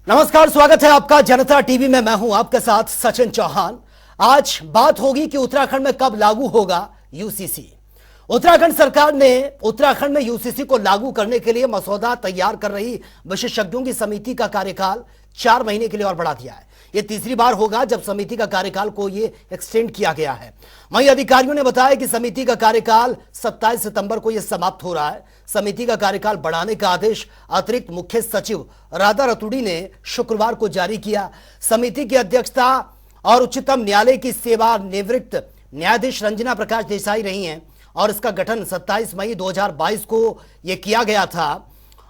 नमस्कार, स्वागत है आपका जनता टीवी में। मैं हूं आपके साथ सचिन चौहान। आज बात होगी कि उत्तराखंड में कब लागू होगा यूसीसी। उत्तराखंड सरकार ने उत्तराखंड में यूसीसी को लागू करने के लिए मसौदा तैयार कर रही विशेषज्ञों की समिति का कार्यकाल 4 महीने के लिए और बढ़ा दिया है। यह तीसरी बार होगा जब समिति का कार्यकाल को ये एक्सटेंड किया गया है। वहीं अधिकारियों ने बताया कि समिति का कार्यकाल 27 सितंबर को यह समाप्त हो रहा है। समिति का कार्यकाल बढ़ाने का आदेश अतिरिक्त मुख्य सचिव राधा रतूड़ी ने शुक्रवार को जारी किया। समिति की अध्यक्षता और उच्चतम न्यायालय की सेवानिवृत्त न्यायाधीश रंजना प्रकाश देसाई रही हैं और इसका गठन 27 मई 2022 को यह किया गया था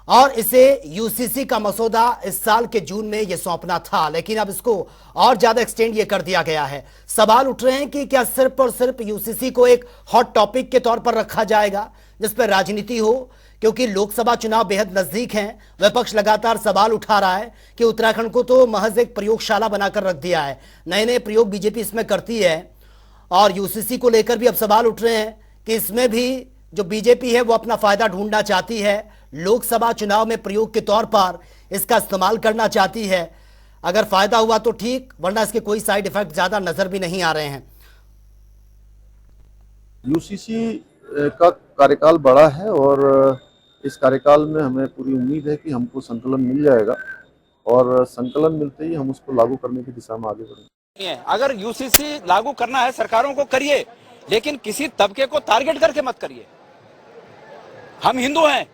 और इसे यूसीसी का मसौदा इस साल के जून में यह सौंपना था, लेकिन अब इसको और ज्यादा एक्सटेंड ये कर दिया गया है। सवाल उठ रहे हैं कि क्या सिर्फ और सिर्फ यूसीसी को एक हॉट टॉपिक के तौर पर रखा जाएगा जिस पर राजनीति हो, क्योंकि लोकसभा चुनाव बेहद नजदीक हैं। विपक्ष लगातार सवाल उठा रहा है कि उत्तराखंड को तो महज एक प्रयोगशाला बनाकर रख दिया है, नए नए प्रयोग बीजेपी इसमें करती है और यूसीसी को लेकर भी अब सवाल उठ रहे हैं कि इसमें भी जो बीजेपी है वो अपना फायदा ढूंढना चाहती है, लोकसभा चुनाव में प्रयोग के तौर पर इसका इस्तेमाल करना चाहती है। अगर फायदा हुआ तो ठीक, वरना इसके कोई साइड इफेक्ट ज्यादा नजर भी नहीं आ रहे हैं। यूसीसी का कार्यकाल बड़ा है और इस कार्यकाल में हमें पूरी उम्मीद है कि हमको संकलन मिल जाएगा और संकलन मिलते ही हम उसको लागू करने की दिशा में आगे बढ़ेंगे। अगर यूसीसी लागू करना है सरकारों को करिए, लेकिन किसी तबके को टारगेट करके मत करिए। हम हिंदू हैं,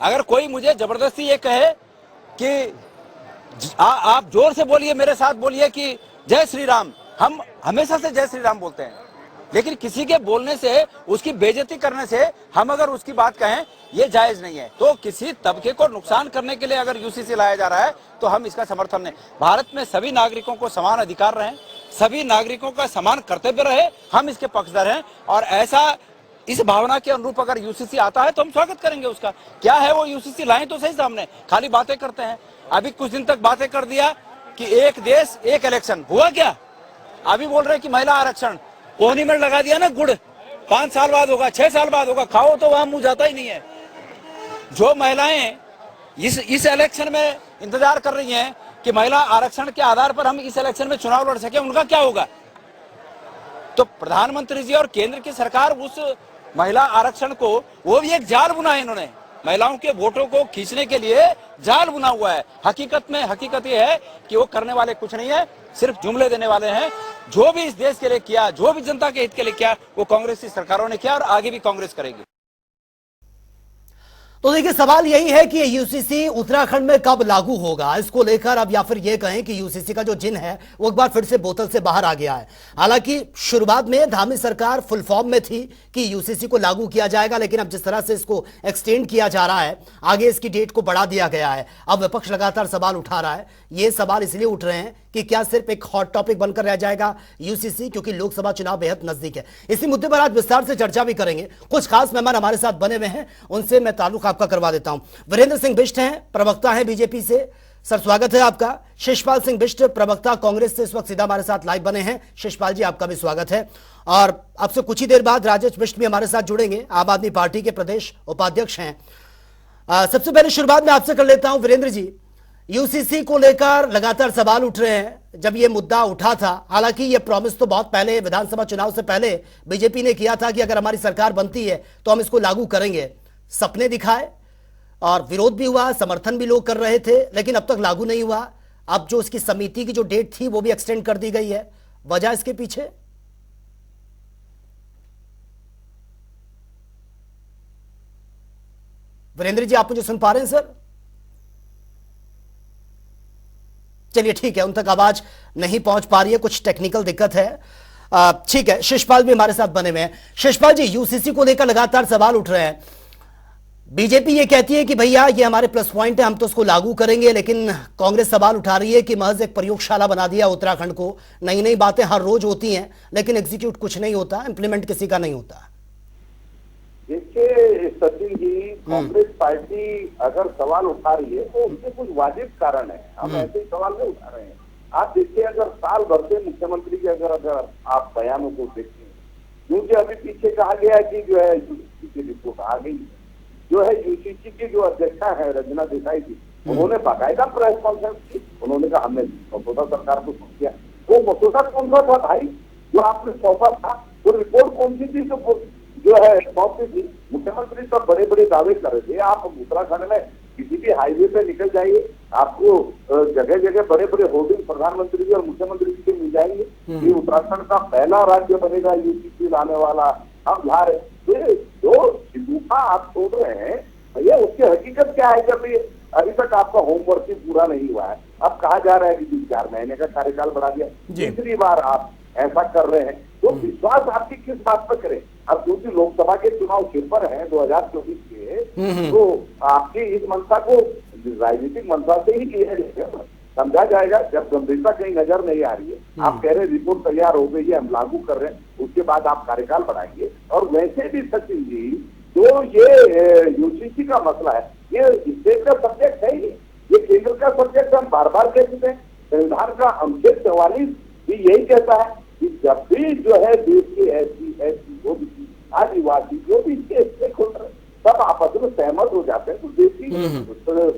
अगर कोई मुझे जबरदस्ती ये कहे कि आप जोर से बोलिए, मेरे साथ बोलिए कि जय श्री राम, हम हमेशा से जय श्री राम बोलते हैं, लेकिन किसी के बोलने से, उसकी बेइज्जती करने से हम अगर उसकी बात कहें, ये जायज नहीं है। तो किसी तबके को नुकसान करने के लिए अगर यूसीसी लाया जा रहा है तो हम इसका समर्थन नहीं। भारत में सभी नागरिकों को समान अधिकार रहे, सभी नागरिकों का समान कर्तव्य रहे, हम इसके पक्षधर हैं और ऐसा इस भावना के अनुरूप अगर यूसीसी आता है तो हम स्वागत करेंगे उसका। क्या है वो यूसीसी लाएं तो सही सामने, खाली बातें करते हैं। अभी कुछ दिन तक बातें कर दिया कि एक देश एक इलेक्शन, हुआ क्या? अभी बोल रहे कि महिला आरक्षण, कोहनी में लगा दिया ना गुड़, 5 साल बाद होगा, 6 साल बाद होगा, खाओ तो वहां मुंह जाता ही नहीं है। जो महिलाएं इस इलेक्शन में इंतजार कर रही हैं कि महिला आरक्षण के आधार पर हम इस इलेक्शन में चुनाव लड़ सके, उनका क्या होगा? तो प्रधानमंत्री जी और केंद्र की सरकार उस महिला आरक्षण को, वो भी एक जाल बुना है इन्होंने, महिलाओं के वोटों को खींचने के लिए जाल बुना हुआ है। हकीकत ये है कि वो करने वाले कुछ नहीं है, सिर्फ जुमले देने वाले हैं। जो भी इस देश के लिए किया, जो भी जनता के हित के लिए किया, वो कांग्रेस की सरकारों ने किया और आगे भी कांग्रेस करेगी। तो देखिए, सवाल यही है कि यूसीसी उत्तराखंड में कब लागू होगा, इसको लेकर अब या फिर यह कहें कि यूसीसी का जो जिन है वो एक बार फिर से बोतल से बाहर आ गया है। हालांकि शुरुआत में धामी सरकार फुल फॉर्म में थी कि यूसीसी को लागू किया जाएगा, लेकिन अब जिस तरह से इसको एक्सटेंड किया जा रहा है, आगे इसकी डेट को बढ़ा दिया गया है। अब विपक्ष लगातार सवाल उठा रहा है। ये सवाल इसलिए उठ रहे हैं कि क्या सिर्फ एक हॉट टॉपिक बनकर रह जाएगा यूसीसी, क्योंकि लोकसभा चुनाव बेहद नजदीक है। इसी मुद्दे पर आज विस्तार से चर्चा भी करेंगे। कुछ खास मेहमान हमारे साथ बने हुए हैं, उनसे मैं ताल्लुक आपका करवा देता हूं। वीरेंद्र सिंह बिष्ट हैं, प्रवक्ता हैं बीजेपी से, सर स्वागत है आपका। शिषपाल सिंह बिष्ट, प्रवक्ता कांग्रेस से, इस वक्त सीधा हमारे साथ लाइव बने हैं। शिषपाल जी, आपका भी स्वागत है। और आपसे कुछ ही देर बाद राजेश बिष्ट भी हमारे साथ जुड़ेंगे, आम आदमी पार्टी के प्रदेश उपाध्यक्ष हैं। सबसे पहले शुरुआत में आपसे कर लेता हूं वीरेंद्र जी। यूसीसी को लेकर लगातार सवाल उठ रहे हैं। जब ये मुद्दा उठा था, हालांकि ये प्रॉमिस तो बहुत पहले विधानसभा चुनाव से पहले बीजेपी ने किया था कि अगर हमारी सरकार बनती है तो हम इसको लागू करेंगे। सपने दिखाए और विरोध भी हुआ, समर्थन भी लोग कर रहे थे, लेकिन अब तक लागू नहीं हुआ। अब जो इसकी समिति की जो डेट थी वो भी एक्सटेंड कर दी गई है। वजह इसके पीछे? वीरेंद्र जी, आप मुझे सुन पा रहे हैं सर? चलिए ठीक है, उन तक आवाज नहीं पहुंच पा रही है, कुछ टेक्निकल दिक्कत है। ठीक है, शिषपाल भी हमारे साथ बने हुए हैं। शिषपाल जी, यूसीसी को लेकर लगातार सवाल उठ रहे हैं। बीजेपी ये कहती है कि भैया ये हमारे प्लस पॉइंट है, हम तो उसको लागू करेंगे, लेकिन कांग्रेस सवाल उठा रही है कि महज एक प्रयोगशाला बना दिया उत्तराखंड को। नई नई बातें हर रोज होती हैं, लेकिन एग्जीक्यूट कुछ नहीं होता, इंप्लीमेंट किसी का नहीं होता। देखिए सचिन जी, कांग्रेस पार्टी अगर सवाल उठा रही है तो उसके कुछ वाजिब कारण है। हम ऐसे ही सवाल नहीं उठा रहे हैं। आप देखिए, अगर साल भर से मुख्यमंत्री के अगर आप बयानों को देखते हैं, क्योंकि अभी पीछे कहा गया है कि जो है यूसीसी की रिपोर्ट आ गई, जो है यूसीसी की जो अध्यक्षा है रंजना देसाई जी, उन्होंने बाकायदा प्रेस कॉन्फ्रेंस की उन्होंने कहा हमने मसौदा सरकार को सौंप दिया। वो मसौदा कौन सा था भाई जो आपने सौंपा था? वो रिपोर्ट कौन सी थी जो है सौंपी थी? मुख्यमंत्री सब बड़े बड़े दावे कर रहे थे। आप उत्तराखंड में किसी भी हाईवे पे निकल जाइए, आपको जगह जगह बड़े बड़े होर्डिंग प्रधानमंत्री जी और मुख्यमंत्री जी के मिल जाएंगे कि उत्तराखंड का पहला राज्य बनेगा यूसीसी लाने वाला, हम ला रहे। जो शिकूफा आप छोड़ रहे हैं भैया, उसकी हकीकत क्या है? जब ये अभी तक आपका होमवर्क ही पूरा नहीं हुआ है, अब कहा जा रहा है कि 4 महीने का कार्यकाल बढ़ा दिया, तीसरी बार आप ऐसा कर रहे हैं, तो विश्वास आपकी किस बात पर करें? अब क्योंकि लोकसभा के चुनाव सिर पर हैं 2024 के, तो आपकी इस मंशा को राजनीतिक मंशा से ही किया जाएगा, समझा जाएगा। जब गंभीरता कहीं नजर नहीं आ रही है, आप कह रहे रिपोर्ट तैयार हो गई है, हम लागू कर रहे हैं, उसके बाद आप कार्यकाल बढ़ाएंगे। और वैसे भी सचिन जी, जो ये यूसीसी का मसला है, ये स्टेट का सब्जेक्ट है ही, ये केंद्र का सब्जेक्ट। हम बार बार कह चुके हैं, संविधान का अनुच्छेद 44 भी यही कहता है कि जब भी जो है देश के एससी ओबीसी आदिवासी जो भी इसके स्टेक होल्डर है, सब आपस में सहमत हो जाते हैं, तो देश की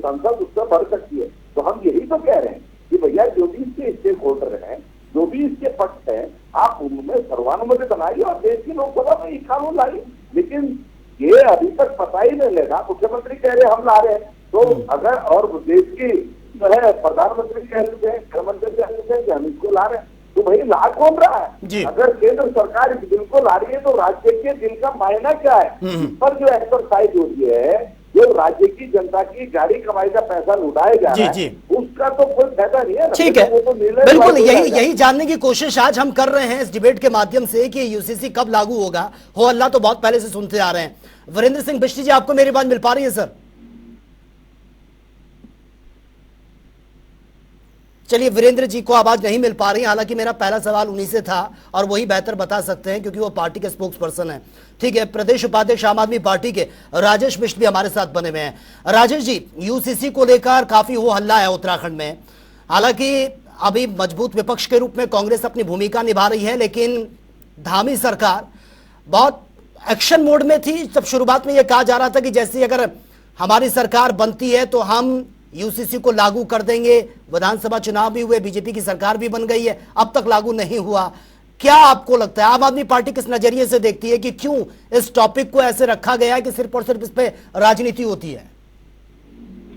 संसद उससे बढ़ सकती है। तो हम यही तो कह रहे हैं कि भैया जो भी इसके स्टेक होल्डर हैं, जो भी इसके पक्ष हैं, आप उनमें सर्वानुमति बनाइए और देश की लोकसभा में ये कानून लाइए। लेकिन ये अभी तक पता ही नहीं लगा। मुख्यमंत्री कह रहे हम ला रहे हैं, तो अगर और देश की जो है प्रधानमंत्री कह रहे हैं, गृहमंत्री कह रहे हैं कि हम इसको ला रहे हैं, तो भाई ला कौन रहा है? अगर केंद्र सरकार इस बिल को ला रही है तो राज्य के बिल का मायना क्या है? इस पर जो एक्सरसाइज होती है, जो राज्य की जनता की गाड़ी कमाई का पैसा लुटाया जा रहा है, उसका तो कोई फायदा नहीं है। ठीक है, तो बिल्कुल यही जानने की कोशिश आज हम कर रहे हैं इस डिबेट के माध्यम से कि यूसीसी कब लागू होगा। हो अल्लाह तो बहुत पहले से सुनते आ रहे हैं। वीरेंद्र सिंह बिष्ट जी, आपको मेरी बात मिल पा रही है सर? चलिए, वीरेंद्र जी को आवाज नहीं मिल पा रही, हालांकि मेरा पहला सवाल उन्हीं से था और वही बेहतर बता सकते हैं क्योंकि वो पार्टी के स्पोक्स पर्सन है। ठीक है, प्रदेश उपाध्यक्ष आम आदमी पार्टी के राजेश बिष्ट भी हमारे साथ बने हुए हैं। राजेश जी, यूसीसी को लेकर काफी हो हल्ला है उत्तराखंड में। हालांकि अभी मजबूत विपक्ष के रूप में कांग्रेस अपनी भूमिका निभा रही है, लेकिन धामी सरकार बहुत एक्शन मोड में थी। जब शुरुआत में यह कहा जा रहा था कि जैसे अगर हमारी सरकार बनती है तो हम यूसीसी को लागू कर देंगे। विधानसभा चुनाव भी हुए, बीजेपी की सरकार भी बन गई है, अब तक लागू नहीं हुआ। क्या आपको लगता है आम आदमी पार्टी किस नजरिए से देखती है कि क्यों इस टॉपिक को ऐसे रखा गया है कि सिर्फ और सिर्फ इस पे राजनीति होती है?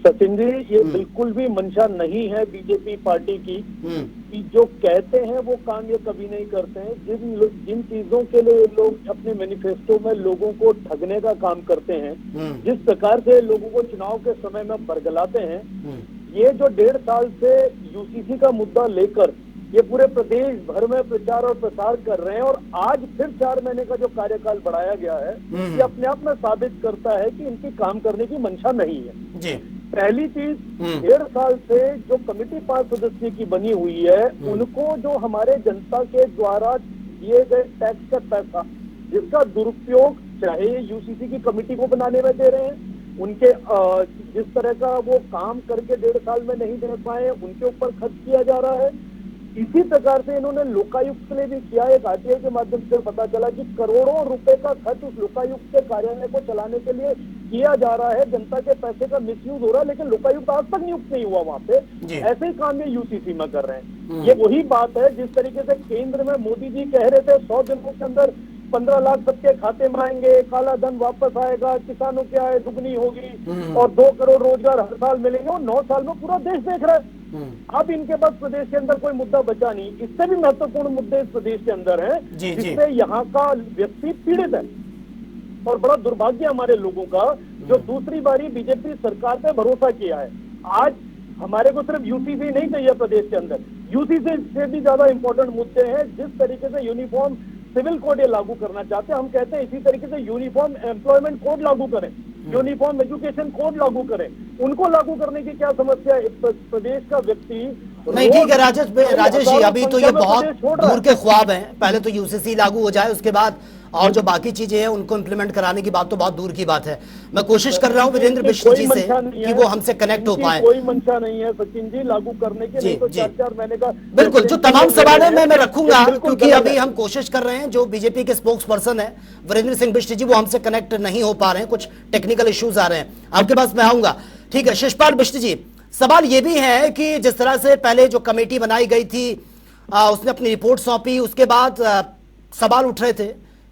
सचिन जी, ये बिल्कुल भी मंशा नहीं है बीजेपी पार्टी की कि जो कहते हैं वो काम ये कभी नहीं करते हैं। जिन चीजों के लिए लोग अपने मैनिफेस्टो में लोगों को ठगने का काम करते हैं, जिस प्रकार से लोगों को चुनाव के समय में बरगलाते हैं, ये जो 1.5 साल से यूसीसी का मुद्दा लेकर ये पूरे प्रदेश भर में प्रचार और प्रसार कर रहे हैं और आज फिर 4 महीने का जो कार्यकाल बढ़ाया गया है, ये अपने आप में साबित करता है कि इनकी काम करने की मंशा नहीं है। जी। पहली चीज, 1.5 साल से जो कमेटी 5 सदस्यों की बनी हुई है, उनको जो हमारे जनता के द्वारा दिए गए टैक्स का पैसा, जिसका दुरुपयोग चाहे यूसीसी की कमेटी को बनाने में दे रहे हैं, उनके जिस तरह का वो काम करके 1.5 साल में नहीं दे पाए उनके ऊपर खर्च किया जा रहा है। इसी प्रकार से इन्होंने लोकायुक्त के लिए भी किया। एक आरटीआई के माध्यम से पता चला कि करोड़ों रुपए का खर्च उस लोकायुक्त के कार्यालय को चलाने के लिए किया जा रहा है। जनता के पैसे का मिसयूज हो रहा है, लेकिन लोकायुक्त आज तक नियुक्त नहीं हुआ वहां पे। ऐसे ही काम ये यूसीसी में कर रहे हैं। ये वही बात है जिस तरीके से केंद्र में मोदी जी कह रहे थे 100 दिनों के अंदर 15 लाख सबके खाते में आएंगे, काला धन वापस आएगा, किसानों की आय दुगनी होगी और 2 करोड़ रोजगार हर साल मिलेंगे, और 9 साल में पूरा देश देख रहा है। अब इनके पास प्रदेश के अंदर कोई मुद्दा बचा नहीं। इससे भी महत्वपूर्ण मुद्दे इस प्रदेश के अंदर है जिससे यहाँ का व्यक्ति पीड़ित है। और बड़ा दुर्भाग्य हमारे लोगों का जो दूसरी बारी बीजेपी सरकार पे भरोसा किया है। आज हमारे को सिर्फ यूसीसी नहीं चाहिए प्रदेश के अंदर, यूसीसी से भी ज्यादा इंपॉर्टेंट मुद्दे हैं। जिस तरीके से यूनिफॉर्म सिविल कोड ये लागू करना चाहते हैं, हम कहते हैं इसी तरीके से यूनिफॉर्म एम्प्लॉयमेंट कोड लागू करें, यूनिफॉर्म एजुकेशन कोड लागू करें। उनको लागू करने की क्या समस्या है? प्रदेश का व्यक्ति नहीं, ठीक है राजेश जी, अभी तो ये बहुत दूर के ख्वाब हैं। पहले तो यूसीसी लागू हो जाए, उसके बाद और जो बाकी चीजें हैं उनको इम्प्लीमेंट कराने की बात तो बहुत दूर की बात है। मैं कोशिश कर रहा हूँ वीरेंद्र बिष्ट जी से कि वो हमसे कनेक्ट हो पाए। कोई मंशा नहीं है सचिन जी लागू करने की, नहीं तो 4 महीने का। बिल्कुल, जो तमाम सवाल है मैं रखूंगा, क्योंकि अभी हम कोशिश कर रहे हैं। जो बीजेपी के स्पोक्स पर्सन है वीरेंद्र सिंह बिष्ट जी, वो हमसे कनेक्ट नहीं हो पा रहे हैं, कुछ टेक्निकल इश्यूज आ रहे हैं। आपके पास मैं आऊंगा। ठीक है, शिषपाल बिष्ट जी, सवाल ये भी है कि जिस तरह से पहले जो कमेटी बनाई गई थी उसने अपनी रिपोर्ट सौंपी, उसके बाद सवाल उठ रहे थे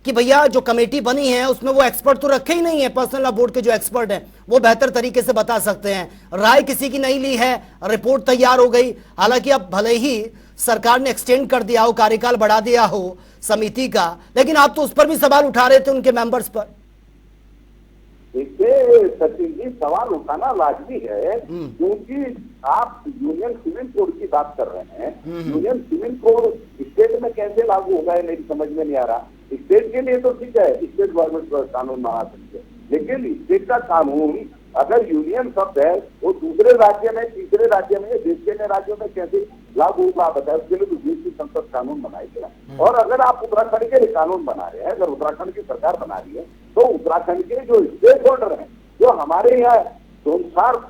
कि भैया जो कमेटी बनी है उसमें वो एक्सपर्ट तो रखे ही नहीं है, पर्सनल लॉ बोर्ड के जो एक्सपर्ट हैं वो बेहतर तरीके से बता सकते हैं, राय किसी की नहीं ली है, रिपोर्ट तैयार हो गई। हालांकि अब भले ही सरकार ने एक्सटेंड कर दिया हो, कार्यकाल बढ़ा दिया हो समिति का, लेकिन आप तो उस पर भी सवाल उठा रहे थे उनके मेंबर्स पर। देखिए सचिन जी, सवाल उठाना लाजमी है क्योंकि आप यूनियन सिविल कोड की बात कर रहे हैं। यूनियन सिविल कोड स्टेट में कैसे लागू होगा है मेरी समझ में नहीं आ रहा। स्टेट के लिए तो ठीक है, स्टेट गवर्नमेंट कानून बना सकती है, लेकिन स्टेट का कानून अगर यूनियन शब्द है वो दूसरे राज्य में, तीसरे राज्य में, देश के अन्य राज्यों में कैसे लागू होगा बताया। उसके लिए तो देश की संसद कानून बनाएगी ना। और अगर आप उत्तराखंड के लिए कानून बना रहे हैं, अगर उत्तराखंड की सरकार बना रही है तो उत्तराखंड के जो स्टेक होल्डर हैं, जो हमारे यहाँ संसार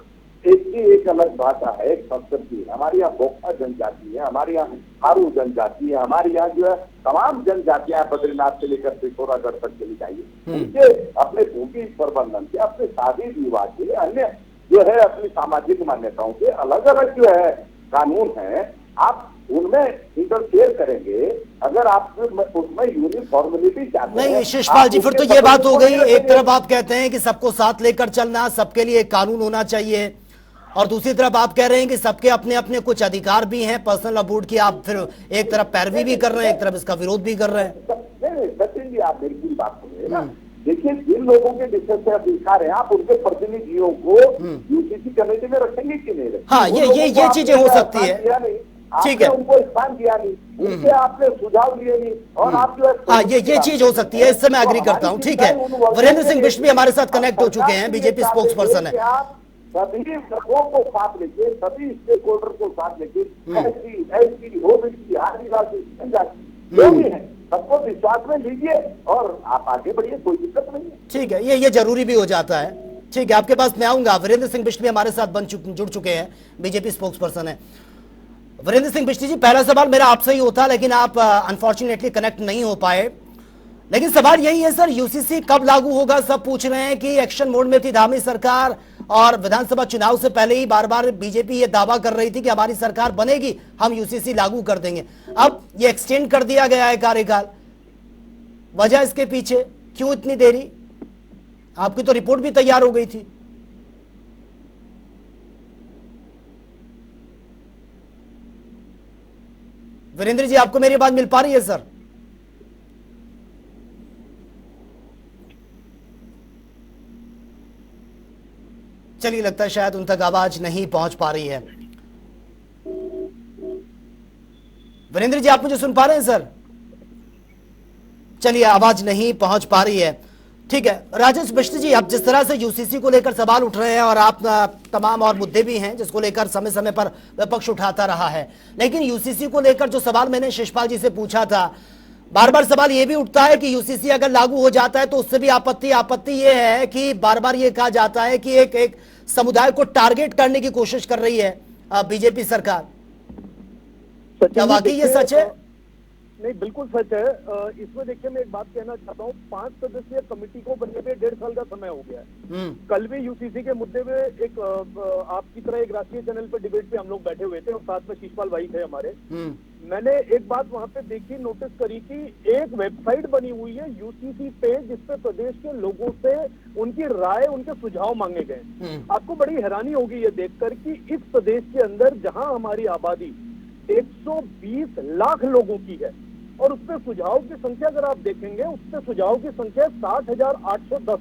एक अलग भाषा है, एक संस्कृति है, हमारे यहाँ बोखा जनजाति है, हमारे यहाँ थारू जनजाति है, हमारे यहाँ जो है तमाम जनजातियां बद्रीनाथ से लेकर पिथौरागढ़ तक चली जाइए, उनके अपने भूमि प्रबंधन के, अपने शादी विवाह के, अन्य जो है अपनी सामाजिक मान्यताओं के अलग अलग जो है कानून है। आप उनमें इंटरफेयर करेंगे अगर आप उसमें यूनिफॉर्मिलिटी चाहते हैं। नहीं शिषपाल जी, फिर तो ये बात हो गई, एक तरफ आप कहते हैं कि सबको साथ लेकर चलना, सबके लिए एक कानून होना चाहिए, और दूसरी तरफ आप कह रहे हैं कि सबके अपने अपने कुछ अधिकार भी हैं पर्सनल लॉ बोर्ड की। आप फिर एक तरफ पैरवी भी कर रहे हैं, एक तरफ इसका विरोध भी कर रहे हैं। नहीं सचिन जी, आप मेरी पूरी बात सुनिए ना। देखिए, जिन लोगों के डिस्कस से अधिकार है, आप उनके प्रतिनिधियों को यूसीसी कमेटी में रखेंगे कि नहीं रखेंगे? हाँ, ये चीजें हो सकती है, ठीक है, उनको स्थान दिया नहीं, उनके आपने सुझाव लिए नहीं, और आप जो है हाँ ये चीज हो सकती है, इससे मैं एग्री करता हूँ। ठीक है, वीरेंद्र सिंह बिष्ट भी हमारे साथ कनेक्ट हो चुके हैं, बीजेपी स्पोक्स पर्सन है। सभी वर्गों को साथ लेके, सभी स्टेक होल्डर को साथ लेके, एससी, ओबीसी, आदिवासी, जनजाति जो भी है, सबको विश्वास में लीजिए और आप आगे बढ़िए, कोई दिक्कत नहीं है। ठीक है, ये जरूरी भी हो जाता है। ठीक है, आपके पास मैं आऊंगा। वीरेंद्र सिंह बिष्ट भी हमारे साथ जुड़ चुके हैं, बीजेपी स्पोक्स पर्सन है। वीरेंद्र सिंह बिष्ट जी, पहला सवाल मेरा आपसे ही होता, लेकिन आप अनफॉर्चुनेटली कनेक्ट नहीं हो पाए। लेकिन सवाल यही है सर, यूसीसी कब लागू होगा? सब पूछ रहे हैं कि एक्शन मोड में थी धामी सरकार, और विधानसभा चुनाव से पहले ही बार बार बीजेपी ये दावा कर रही थी कि हमारी सरकार बनेगी, हम यूसीसी लागू कर देंगे। अब ये एक्सटेंड कर दिया गया है कार्यकाल, वजह इसके पीछे क्यों इतनी देरी? आपकी तो रिपोर्ट भी तैयार हो गई थी। वीरेंद्र जी, आपको मेरी बात मिल पा रही है सर? चलिए, लगता है शायद उन तक आवाज नहीं पहुंच पा रही है। वीरेंद्र जी, आप मुझे सुन पा रहे हैं सर? चलिए, आवाज नहीं पहुंच पा रही है। ठीक है, राजेश बिष्ट जी, अब जिस तरह से यूसीसी को लेकर सवाल उठ रहे हैं और आप तमाम और मुद्दे भी हैं जिसको लेकर समय समय पर विपक्ष उठाता रहा है, लेकिन यूसीसी को लेकर जो सवाल मैंने शिषपाल जी से पूछा था, बार बार सवाल ये भी उठता है कि यूसीसी अगर लागू हो जाता है तो उससे भी आपत्ति ये है कि बार बार ये कहा जाता है कि एक समुदाय को टारगेट करने की कोशिश कर रही है बीजेपी सरकार। क्या वाकई ये सच है? नहीं, बिल्कुल सच है। इसमें देखिए, मैं एक बात कहना चाहता हूँ, 5 सदस्यीय कमेटी को बनने में 1.5 साल का समय हो गया है। कल भी यूसीसी के मुद्दे में एक आपकी तरह एक राष्ट्रीय चैनल पर डिबेट पे हम लोग बैठे हुए थे और साथ में शिषपाल भाई थे हमारे। मैंने एक बात वहां पे देखी, नोटिस करी कि एक वेबसाइट बनी हुई है यूसीसी पे, जिसपे प्रदेश के लोगों से उनकी राय, उनके सुझाव मांगे गए। आपको बड़ी हैरानी होगी ये देखकर कि इस प्रदेश के अंदर जहां हमारी आबादी 120 लाख लोगों की है और उसपे सुझाव की संख्या अगर आप देखेंगे, उसपे सुझाव की संख्या 60,810,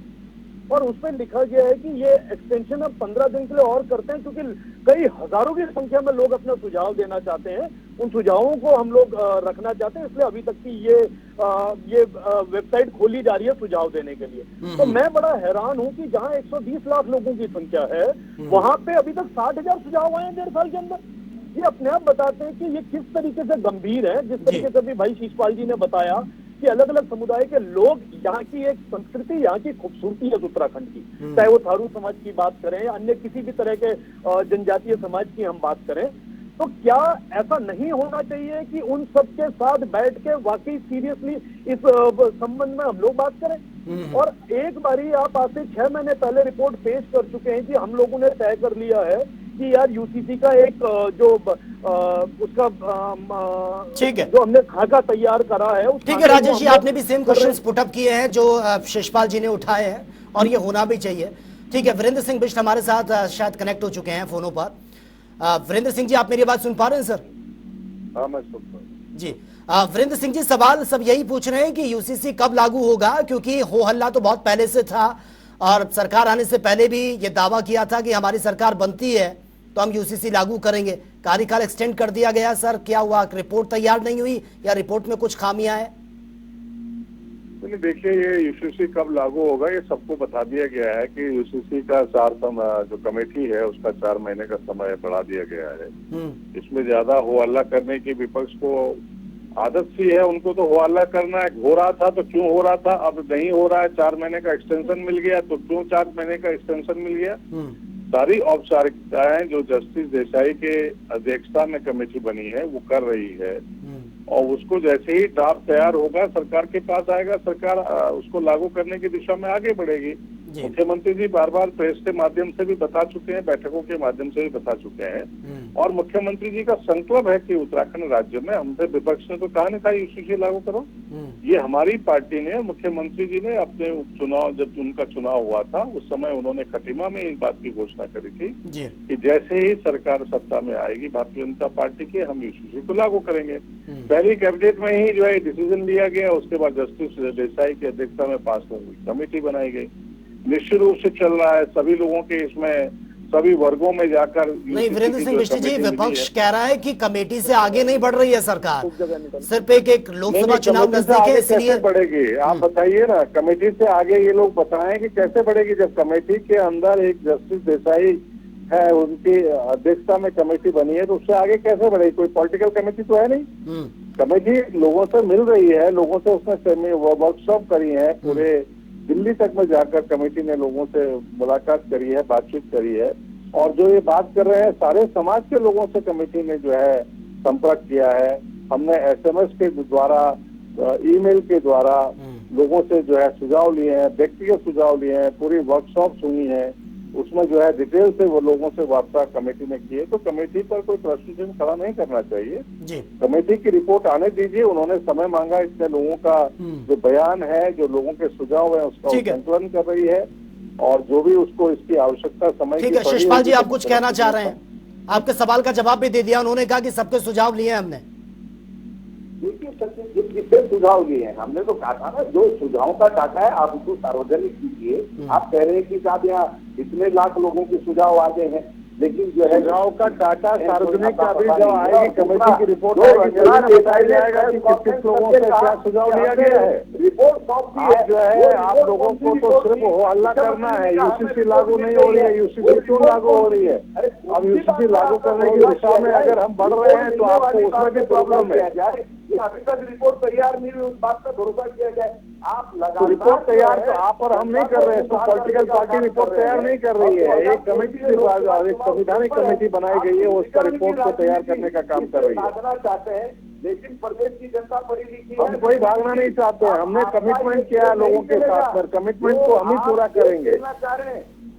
और उसमें लिखा गया है कि ये एक्सटेंशन अब 15 दिन के लिए और करते हैं क्योंकि कई हजारों की संख्या में लोग अपना सुझाव देना चाहते हैं, उन सुझावों को हम लोग रखना चाहते हैं, इसलिए अभी तक की ये वेबसाइट खोली जा रही है सुझाव देने के लिए। तो मैं बड़ा हैरान हूं कि जहां 120 लाख लोगों की संख्या है, वहां पे अभी तक 60,000 सुझाव आए हैं 1.5 साल के अंदर। ये अपने आप बताते हैं कि ये किस तरीके से गंभीर है। जिस तरीके से भी भाई शिषपाल जी ने बताया कि अलग अलग समुदाय के लोग, यहाँ की एक संस्कृति, यहाँ की खूबसूरती है उत्तराखंड की, चाहे वो थारू समाज की बात करें, अन्य किसी भी तरह के जनजातीय समाज की हम बात करें, तो क्या ऐसा नहीं होना चाहिए कि उन सबके साथ बैठ के वाकई सीरियसली इस संबंध में हम लोग बात करें? और एक बारी आप आज से 6 महीने पहले रिपोर्ट पेश कर चुके हैं कि हम लोगों ने तय कर लिया है कि यार यूसीसी का एक उसका ठीक है, जो हमने खाका तैयार करा है उस ठीक है खाके को राजेश जी, हम लोग आपने भी सेम कर रहे क्वेश्चंस पुट अप किए हैं जो शिषपाल जी ने उठाए हैं, और ये होना भी चाहिए। ठीक है, वीरेंद्र सिंह बिष्ट हमारे साथ शायद कनेक्ट हो चुके हैं फोनों पर। वीरेंद्र सिंह जी, आप मेरी बात सुन पा रहे हैं सर? हाँ, मैं सुन रहा हूँ जी। वीरेंद्र सिंह जी, सवाल सब यही पूछ रहे हैं कि यूसीसी कब लागू होगा, क्योंकि हो हल्ला तो बहुत पहले से था और सरकार आने से पहले भी ये दावा किया था कि हमारी सरकार बनती है तो हम यूसीसी लागू करेंगे। कार्यकाल एक्सटेंड कर दिया गया सर, क्या हुआ? रिपोर्ट तैयार नहीं हुई या रिपोर्ट में कुछ खामियां हैं? नहीं, देखिए, ये यूसीसी कब लागू होगा ये सबको बता दिया गया है कि यूसीसी का जो कमेटी है उसका 4 महीने का समय बढ़ा दिया गया है। इसमें ज्यादा हो हल्ला करने की विपक्ष को आदत सी है, उनको तो हो हल्ला करना है। हो रहा था तो क्यों हो रहा था, अब नहीं हो रहा है, 4 महीने का एक्सटेंशन मिल गया तो क्यों 4 महीने का एक्सटेंशन मिल गया। सारी औपचारिकताएं जो जस्टिस देसाई के अध्यक्षता में कमेटी बनी है वो कर रही है, और उसको जैसे ही ड्राफ्ट तैयार होगा सरकार के पास आएगा, सरकार उसको लागू करने की दिशा में आगे बढ़ेगी। मुख्यमंत्री जी बार बार प्रेस के माध्यम से भी बता चुके हैं, बैठकों के माध्यम से भी बता चुके हैं, और मुख्यमंत्री जी का संकल्प है कि उत्तराखंड राज्य में, हमसे विपक्ष ने तो कहा नहीं था यूसीसी लागू करो, ये हमारी पार्टी ने, मुख्यमंत्री जी ने अपने उपचुनाव, जब उनका चुनाव हुआ था उस समय उन्होंने खटीमा में इस बात की घोषणा करी थी कि जैसे ही सरकार सत्ता में आएगी भारतीय जनता पार्टी की, हम यूसीसी को लागू करेंगे। पहली कैबिनेट में ही जो है डिसीजन लिया गया, उसके बाद जस्टिस देसाई की अध्यक्षता में 5 लोगों की कमेटी बनाई गई। निश्चित रूप से चल रहा है, सभी लोगों के इसमें सभी वर्गों में जाकर। नहीं वीरेंद्र सिंह बिष्ट जी, विपक्ष कह रहा है कि कमेटी से आगे नहीं बढ़ रही है सरकार, सिर्फ एक लोकसभा चुनाव नजदीक है इसलिए बढ़ेगी। आप बताइए ना, कमेटी से आगे ये लोग बताएं कि कैसे बढ़ेगी, जब कमेटी के अंदर एक जस्टिस देसाई है, उनकी अध्यक्षता में कमेटी बनी है, तो उससे आगे कैसे बढ़ेगी? कोई पॉलिटिकल कमेटी तो है नहीं। कमेटी लोगों से मिल रही है, लोगों से उसने वर्कशॉप करी है, पूरे दिल्ली तक में जाकर कमेटी ने लोगों से मुलाकात करी है, बातचीत करी है, और जो ये बात कर रहे हैं सारे समाज के लोगों से कमेटी ने जो है संपर्क किया है। हमने SMS के द्वारा, ईमेल के द्वारा लोगों से जो है सुझाव लिए हैं, व्यक्तिगत सुझाव लिए हैं, पूरी वर्कशॉप सुनी है, उसमें जो है डिटेल से वो लोगों से वार्ता कमेटी ने की है। तो कमेटी पर कोई प्रश्न चिन्ह खड़ा नहीं करना चाहिए जी। कमेटी की रिपोर्ट आने दीजिए, उन्होंने समय मांगा, इसमें लोगों का जो बयान है, जो लोगों के सुझाव है, उसका संकलन कर रही है, और जो भी उसको इसकी आवश्यकता समय। ठीक है शिषपाल जी, आप कुछ कहना चाह रहे हैं? आपके सवाल का जवाब भी दे दिया उन्होंने, कहा कि सबके सुझाव लिए हमने। देखिए सचिन, जिससे सुझाव लिए हैं, हमने तो कहा था ना, जो सुझाव का डाटा है आप उसको सार्वजनिक कीजिए। आप कह रहे हैं कि साहब यहाँ इतने लाख लोगों के सुझाव आ गए हैं, लेकिन जो है सुझाव का डाटा सार्वजनिक का भी जब आएगी, कमेटी की रिपोर्ट आएगी, बताया जाएगा कि किस लोगों से क्या सुझाव लिया गया है। रिपोर्ट आप जो है, आप लोगों को तो सिर्फ हो हल्ला करना है, यूसीसी लागू नहीं हो रही है, यूसीसी क्यों लागू हो रही है। अब यूसीसी लागू करने की दिशा में अगर हम बढ़ रहे हैं तो आपको उसमें भी प्रॉब्लम है। अभी तक रिपोर्ट तैयार नहीं हुई, उस बात का भरोसा किया जाए। आप तो रिपोर्ट तैयार तो आप और हम नहीं कर रहे हैं, तो पॉलिटिकल पार्टी रिपोर्ट तैयार नहीं कर रही है, एक कमेटी से, एक संवैधानिक कमेटी बनाई गई है, वो उसका रिपोर्ट को तैयार करने का काम कर रही है। भागना चाहते हैं, लेकिन प्रदेश की जनता पढ़ी लिखी है, हम कोई भागना नहीं चाहते हैं, हमने कमिटमेंट किया है लोगों के साथ, पर कमिटमेंट को हम ही पूरा करेंगे।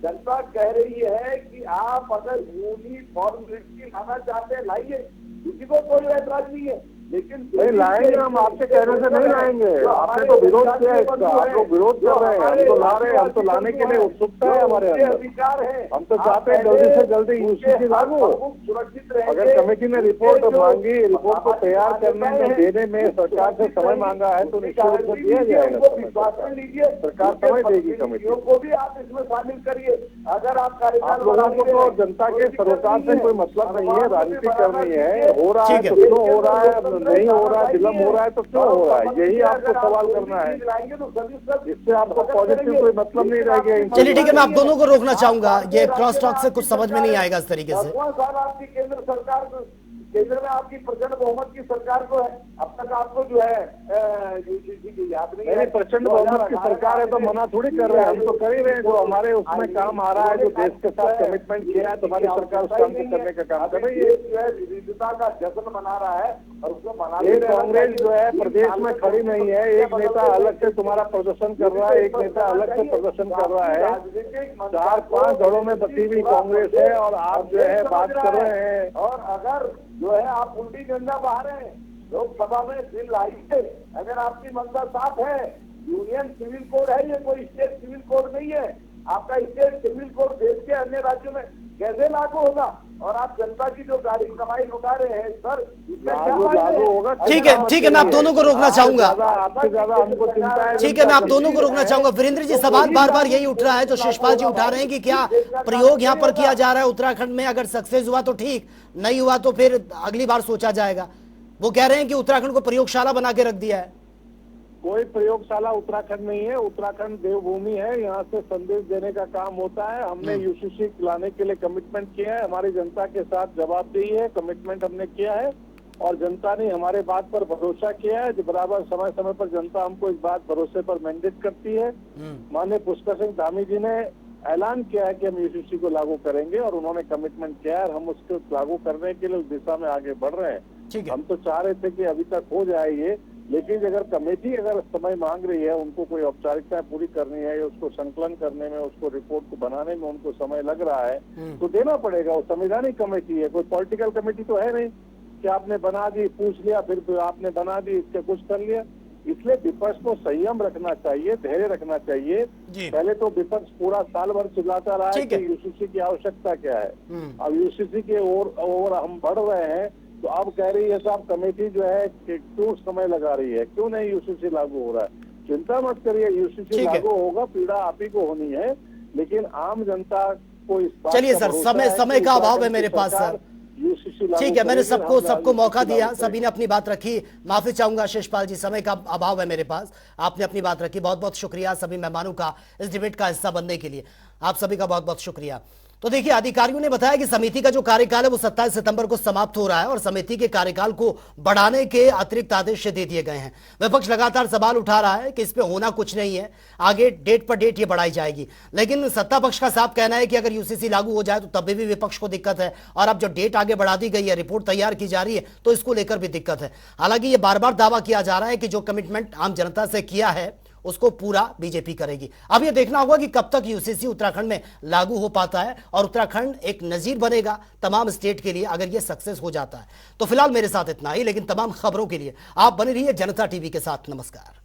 जनता कह रही है कि आप अगर यूनिफॉर्मिलिटी लाना चाहते हैं लाइए, किसी को कोई ऐतराज नहीं है, लेकिन नहीं लाएंगे, हम आपसे कहने से नहीं लाएंगे। आपने तो विरोध किया है इसका, आप लोग विरोध कर रहे हैं, हम तो ला रहे हैं, हम तो लाने के लिए उत्सुकता है हमारे अंदर, अधिकार है। हम तो चाहते हैं जल्दी से जल्दी यूसीसी लागू हो। सुरक्षित रहे। अगर कमेटी ने रिपोर्ट मांगी, रिपोर्ट को तैयार करने में, देने में सरकार से समय मांगा है तो निश्चित रूप से दिया जाएगा। विश्वास में लीजिए, सरकार समय देगी कमेटी को भी आप इसमें शामिल करिए। अगर आप आप लोगों को तो जनता के सरोकार से कोई मतलब नहीं है, राजनीति करनी है। हो रहा है तो क्यों हो रहा है, नहीं हो रहा है, विलम्ब हो रहा है तो क्यों हो रहा है, यही आपको सवाल करना है। इससे आपको पॉजिटिव कोई मतलब नहीं रह गया। चलिए ठीक है, मैं आप दोनों को रोकना चाहूंगा, ये क्रॉस टॉक से कुछ समझ में नहीं आएगा इस तरीके से। आपकी केंद्र सरकार केंद्र में आपकी प्रचंड बहुमत की सरकार तो है, अब तक आपको जो है यूसीसी की याद नहीं है। प्रचंड बहुमत की सरकार है तो मना थोड़ी कर रहे हैं, हम तो कर ही रहे हैं। जो हमारे उसमें काम आ रहा है, जो देश के साथ कमिटमेंट किया है, तुम्हारी सरकार उस काम को करने का काम कर रही है। जो है विविधता का जश्न मना रहा है और उसको मना ये कांग्रेस जो है प्रदेश में खड़ी नहीं है। एक नेता अलग से तुम्हारा प्रदर्शन कर रहा है, एक नेता अलग से प्रदर्शन कर रहा है। 4-5 घरों में बसी हुई कांग्रेस है और आप जो है बात कर रहे हैं। और अगर जो है आप उल्टी झंडा बहा रहे हैं, लोकसभा में बिल लाइए, अगर आपकी मंशा साफ है, यूनियन सिविल कोड है, ये कोई स्टेट सिविल कोड नहीं है। आपका स्टेट सिविल कोड देश के अन्य राज्यों में कैसे लागू होगा? और आप जनता की जो गाड़ी कमाई लुटा रहे हैं सर, लागू होगा। ठीक है, मैं आप दोनों को रोकना चाहूंगा। आपसे ज्यादा हमको चिंता है। ठीक है, मैं आप दोनों को रोकना चाहूंगा। वीरेंद्र जी, सवाल बार बार यही उठ रहा है जो शिषपाल जी उठा रहे हैं कि क्या प्रयोग यहाँ पर किया जा रहा है उत्तराखंड में, अगर सक्सेस हुआ तो ठीक, नहीं हुआ तो फिर अगली बार सोचा जाएगा। वो कह रहे हैं कि उत्तराखंड को प्रयोगशाला बना के रख दिया है। कोई प्रयोगशाला उत्तराखंड नहीं है, उत्तराखंड देवभूमि है, यहाँ से संदेश देने का काम होता है। हमने यूसीसी लाने के लिए कमिटमेंट किया है, हमारी जनता के साथ जवाबदेही है, कमिटमेंट हमने किया है और जनता ने हमारे बात पर भरोसा किया है। जो बराबर समय समय पर जनता हमको इस बात भरोसे पर मैंडेट करती है। माननीय पुष्कर सिंह धामी जी ने ऐलान किया है कि हम यूसीसी को लागू करेंगे और उन्होंने कमिटमेंट किया है और हम उसको लागू करने के लिए उस दिशा में आगे बढ़ रहे हैं। हम तो चाह रहे थे कि अभी तक हो जाए ये, लेकिन अगर कमेटी अगर समय मांग रही है, उनको कोई औपचारिकता पूरी करनी है या उसको संकलन करने में, उसको रिपोर्ट को बनाने में उनको समय लग रहा है तो देना पड़ेगा। वो संवैधानिक कमेटी है, कोई पॉलिटिकल कमेटी तो है नहीं कि आपने बना दी, पूछ लिया, फिर आपने बना दी, इसके कुछ कर लिया। इसलिए विपक्ष को संयम रखना चाहिए, धैर्य रखना चाहिए। पहले तो विपक्ष पूरा साल भर चिल्लाता रहा है कि यूसीसी की आवश्यकता क्या है। अब यूसीसी के ओर हम बढ़ रहे हैं तो अब कह रही है साहब कमेटी जो है कि क्यों समय लगा रही है, क्यों नहीं यूसीसी लागू हो रहा है। चिंता मत करिए, यूसीसी लागू होगा, पीड़ा आप ही को होनी है, लेकिन आम जनता को इस बात। चलिए सर, समय का अभाव है मेरे पास सर। ठीक है, मैंने सबको मौका दिया, सभी ने अपनी बात रखी। माफी चाहूंगा शिषपाल जी, समय का अभाव है मेरे पास, आपने अपनी बात रखी। बहुत बहुत शुक्रिया सभी मेहमानों का इस डिबेट का हिस्सा बनने के लिए, आप सभी का बहुत बहुत शुक्रिया। तो देखिए, अधिकारियों ने बताया कि समिति का जो कार्यकाल है वो 27 सितंबर को समाप्त हो रहा है और समिति के कार्यकाल को बढ़ाने के अतिरिक्त आदेश दे दिए गए हैं। विपक्ष लगातार सवाल उठा रहा है कि इस पे होना कुछ नहीं है, आगे डेट पर डेट ये बढ़ाई जाएगी, लेकिन सत्ता पक्ष का साफ कहना है कि अगर यूसीसी लागू हो जाए तो तब भी विपक्ष को दिक्कत है और अब जो डेट आगे बढ़ा दी गई है, रिपोर्ट तैयार की जा रही है, तो इसको लेकर भी दिक्कत है। हालांकि ये बार बार दावा किया जा रहा है कि जो कमिटमेंट आम जनता से किया है उसको पूरा बीजेपी करेगी। अब ये देखना होगा कि कब तक यूसीसी उत्तराखंड में लागू हो पाता है और उत्तराखंड एक नजीर बनेगा तमाम स्टेट के लिए अगर ये सक्सेस हो जाता है। तो फिलहाल मेरे साथ इतना ही, लेकिन तमाम खबरों के लिए आप बने रहिए जनता टीवी के साथ। नमस्कार।